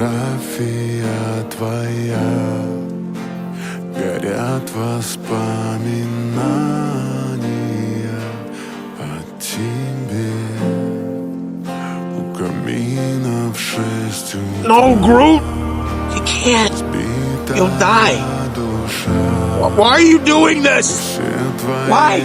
фотография твоя, горят воспоминания о тебе. У камина в 6 утра. No, Groot! You can't! You'll die! Why are you doing this? Why?